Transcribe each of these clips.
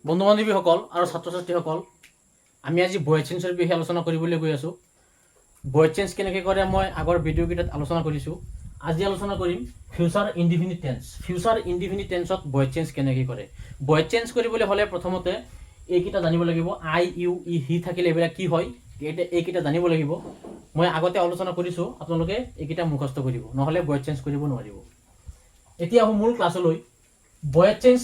বন্ধু বান্ধৱীসকল আৰু ছাত্ৰ ছাত্ৰীসকল, আমি আজি ভয়েড চেঞ্জৰ বিষয়ে আলোচনা কৰিবলৈ গৈ আছোঁ। ভয়েড চেঞ্জ কেনেকৈ কৰে মই আগৰ ভিডিঅ'কেইটাত আলোচনা কৰিছোঁ। আজি আলোচনা কৰিম future indefinite tense. Future indefinite টেন্সত ভয়েড চেঞ্জ কেনেকৈ কৰে। ভয়েড চেঞ্জ কৰিবলৈ হ'লে প্ৰথমতে এইকেইটা জানিব লাগিব। আই, ইউ, ই, হি থাকিলে এইবিলাক কি হয়, এইকেইটা জানিব লাগিব। মই আগতে আলোচনা কৰিছোঁ, আপোনালোকে এইকেইটা মুখস্থ কৰিব, নহ'লে ভয়েড চেঞ্জ কৰিব নোৱাৰিব। এতিয়া আহোঁ মূল ক্লাছলৈ। ভয়েড চেঞ্জ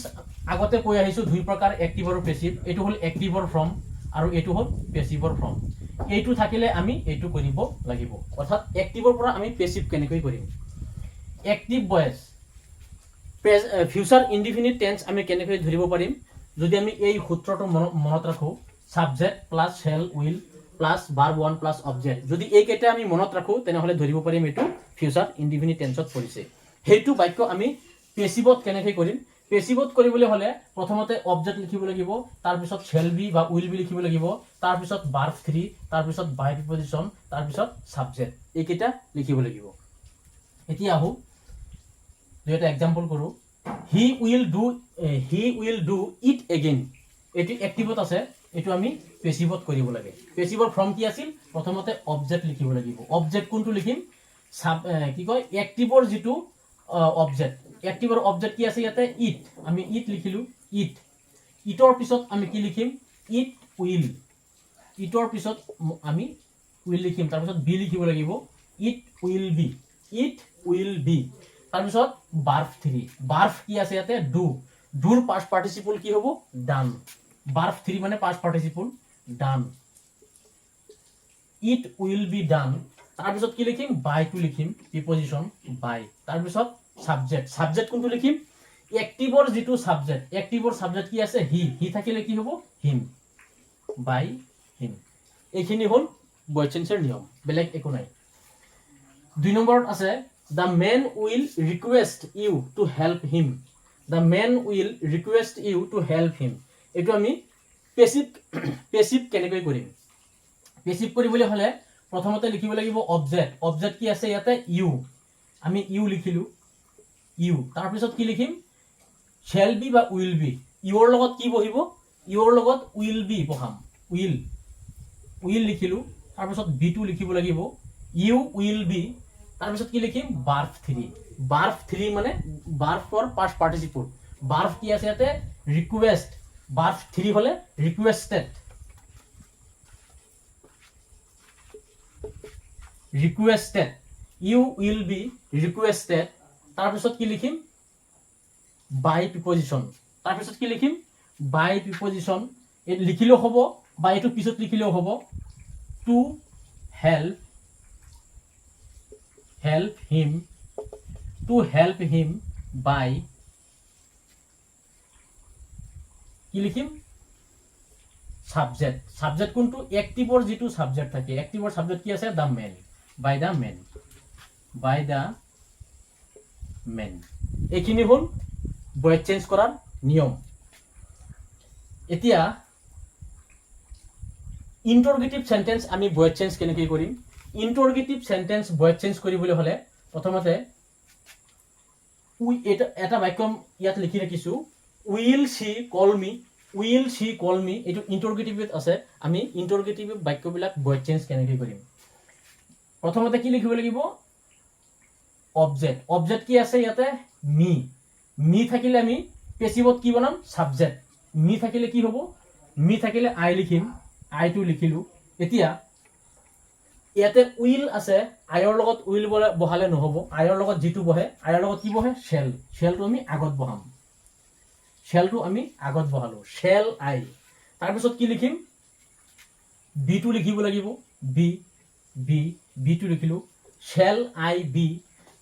আগতে কৈ আহিছোঁ দুই প্ৰকাৰ, এক্টিভ আৰু পেছিভ। এইটো হ'ল এক্টিভৰ ফৰ্ম আৰু এইটো হ'ল পেছিভৰ ফৰ্ম। এইটো থাকিলে আমি এইটো কৰিব লাগিব, অৰ্থাৎ এক্টিভৰ পৰা আমি পেছিভ কেনেকৈ কৰিম। Active void future indefinite tense আমি কেনেকৈ ধৰিব পাৰিম, যদি আমি এই সূত্ৰটো মনত ৰাখোঁ, subject plus shell will plus verb one plus object. যদি এইকেইটা আমি মনত ৰাখোঁ তেনেহ'লে ধৰিব পাৰিম এইটো ফিউচাৰ ইনডিফিনিট টেন্সত পৰিছে। সেইটো বাক্য আমি পেছিভত কেনেকৈ কৰিম। পেছিভত কৰিবলৈ হ'লে প্ৰথমতে অবজেক্ট লিখিব লাগিব, তাৰপিছত শ্বেল বি বা উইল বি লিখিব লাগিব, তাৰপিছত ভাৰ্ব 3, তাৰপিছত বাই প্ৰিপজিশ্যন, তাৰপিছত ছাবজেক্ট, এইকেইটা লিখিব লাগিব। এতিয়া আহোঁ দুটা এক্সাম্পল কৰোঁ। He will do it again. এইটো এক্টিভত আছে, এইটো আমি পেছিভত কৰিব লাগে। পেছিভৰ ফৰ্ম কি আছিল, প্ৰথমতে অবজেক্ট লিখিব লাগিব। অবজেক্ট কোনটো লিখিম, কি কয় এক্টিভৰ যিটো অবজেক্ট। এক্টিভৰ অবজেক্ট কি আছে ইয়াতে, ইট। আমি ইট লিখিলোঁ, ইট। ইটৰ পিছত আমি কি লিখিম, ইট উইল। ইটৰ পিছত আমি উইল লিখিম, তাৰপিছত বি লিখিব লাগিব, it will B. It will B. তাৰপিছত ভাৰ্ব 3। ভাৰ্ব কি আছে ইয়াতে, ডু। ডুৰ পাষ্ট পাৰ্টিচিপল কি হ'ব, ডান। ভাৰ্ব 3 মানে past participle done. It will be done. তাৰপিছত কি লিখিম, বাইটো লিখিম, প্ৰিপজিশ্যন বাই। তাৰপিছত ছাবজেক্ট। ছাবজেক্ট কোনটো লিখিম, এক্টিভৰ যিটো ছাবজেক্ট। এক্টিভৰ ছাবজেক্ট কি আছে, হি। হি থাকিলে কি হ'ব, হিম, বাই হিম। এইখিনি হ'ল ভয়েড চেঞ্জৰ নিয়ম, বেলেগ একো নাই। 2 নম্বৰত আছে the men will request you to help him. The men will request you to help him. এইটো আমি পেছিভ কেনেকৈ কৰিম। পেছিভ কৰিবলৈ হ'লে প্ৰথমতে লিখিব লাগিব অবজেক্ট। অবজেক্ট কি আছে ইয়াতে, ইউ। আমি ইউ লিখিলোঁ, ইউ। তাৰপিছত কি লিখিম, শ্বেল বি বা উইল বি। ইউৰ লগত কি বহিব, ইউৰ লগত উইল বি বহাম, উইল। উইল লিখিলোঁ, তাৰপিছত বিটো লিখিব লাগিব, ইউ উইল বি। তাৰপিছত কি লিখিম, ভাৰ্ব 3। ভাৰ্ব 3 মানে ভাৰ্বৰ পাষ্ট পাৰ্টিচিপল। ভাৰ্ব কি আছে ইয়াতে, ৰিকুৱেষ্ট। ভাৰ্ব 3 হ'লে requested. Requested, you will be requested. তাৰপিছত কি লিখিম, বাই প্ৰিপজিশ্যন। তাৰপিছত কি লিখিম, বাই প্ৰিপজিশ্যন। এইটো লিখিলেও হ'ব বা এইটো পিছত লিখিলেও হ'ব, to help him. To help him by কি লিখিম, ছাবজেক্ট। ছাবজেক্ট কোনটো, এক্টিভৰ যিটো ছাবজেক্ট থাকে। এক্টিভৰ ছাবজেক্ট কি আছে, the men. By the men, by the men. এইখিনি হ'ল ভয়েড চেঞ্জ কৰাৰ নিয়ম। এতিয়া ইণ্টাৰগেটিভ চেণ্টেন্স আমি ভয়েড চেঞ্জ কেনেকৈ কৰিম। ইণ্টাৰগেটিভ চেণ্টেন্স ভয়েড চেঞ্জ কৰিবলৈ হ'লে প্ৰথমতে এটা বাক্য ইয়াত লিখি ৰাখিছোঁ, will she call me. Will she call me, এইটো ইণ্টাৰগেটিভত আছে। আমি ইণ্টাৰগেটিভ বাক্যবিলাক ভয়েড চেঞ্জ কেনেকৈ কৰিম। প্ৰথমতে কি লিখিব লাগিব, অবজেক্ট। অবজেক্ট কি আছে ইয়াতে, মি। মি থাকিলে আমি পেছিভত কি বনাম, ছাবজেক্ট। মি থাকিলে কি হ'ব, মি থাকিলে আই লিখিম, আইটো লিখিলোঁ। এতিয়া ইয়াতে উইল আছে, আইৰ লগত উইল বহালে নহ'ব। আইৰ লগত যিটো বহে, আইৰ লগত কি বহে, শ্বেল। শ্বেলটো আমি আগত বহাম, শ্বেলটো আমি আগত বহালোঁ, শ্বেল আই। তাৰপিছত কি লিখিম, বিটো লিখিব লাগিব, বিটো লিখিলোঁ, শ্বেল আই বি।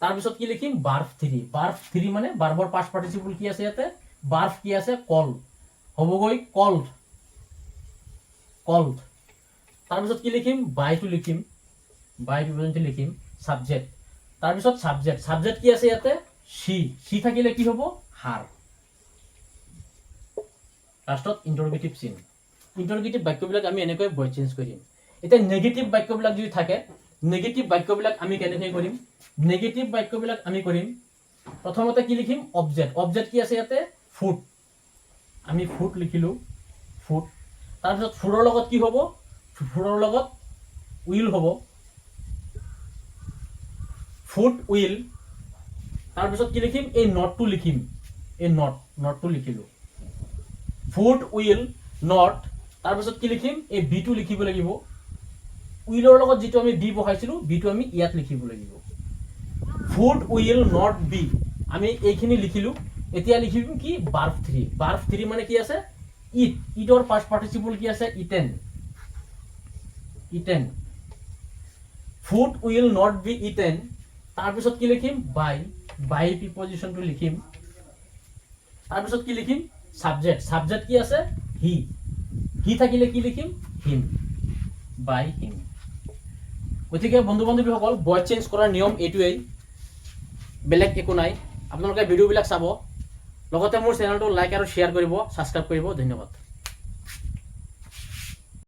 তাৰপিছত কি লিখিম, ভাৰ্ব 3। ভাৰ্ব 3 মানে ভাৰ্বৰ পাষ্ট পাৰ্টিচিপল কি আছে ইয়াতে, ভাৰ্ব কি আছে, কল। হ'বগৈ কল্ড। তাৰপিছত কি লিখিম, বাইটো লিখিম, বাই প্ৰিপজিশ্যনটো লিখিম, ছাবজেক্ট। তাৰপিছত ছাবজেক্ট কি আছে ইয়াতে, সি থাকিলে কি হ'ব, হাৰ। লাষ্টত ইণ্টাৰগেটিভ চিন। ইণ্টাৰগেটিভ বাক্যবিলাক আমি এনেকৈ ভয়েড চেঞ্জ কৰিম। এতিয়া নেগেটিভ বাক্যবিলাক যদি থাকে, নেগেটিভ বাক্যবিলাক আমি কেনেকৈ কৰিম। নেগেটিভ বাক্যবিলাক আমি কৰিম, প্ৰথমতে কি লিখিম, অবজেক্ট। অবজেক্ট কি আছে ইয়াতে, ফুড। আমি ফুড লিখিলোঁ, ফুড তাৰপিছত ফুডৰ লগত কি হ'ব ফুডৰ লগত উইল হ'ব ফুড উইল তাৰপিছত কি লিখিম এই নটটো লিখিম এই নটটো লিখিলোঁ ফুড উইল নট তাৰপিছত কি লিখিম এই বিটো লিখিব লাগিব উইলৰ লগত যিটো আমি বি বহাইছিলোঁ বিটো আমি ইয়াত লিখিব লাগিব ফুড উইল নট বি আমি এইখিনি লিখিলোঁ এতিয়া লিখিম কি ভাৰ্ব 3 মানে কি আছে ইটৰ পাষ্ট পাৰ্টিচিপল কি আছে eaten food will not be eaten তাৰপিছত কি লিখিম বাই প্ৰিপজিশ্যনটো লিখিম তাৰপিছত কি লিখিম সাবজেক্ট কি আছে হি থাকিলে কি লিখিম হিম বাই হিম গতিকে বন্ধু বান্ধৱীসকল ভইচ চেঞ্জ কৰাৰ নিয়ম এইটোৱেই বেলেগ একো নাই আপোনালোকে ভিডিঅ'বিলাক চাব লগতে মোৰ চেনেলটো লাইক আৰু শ্বেয়াৰ কৰিব ছাবস্ক্ৰাইব কৰিব ধন্যবাদ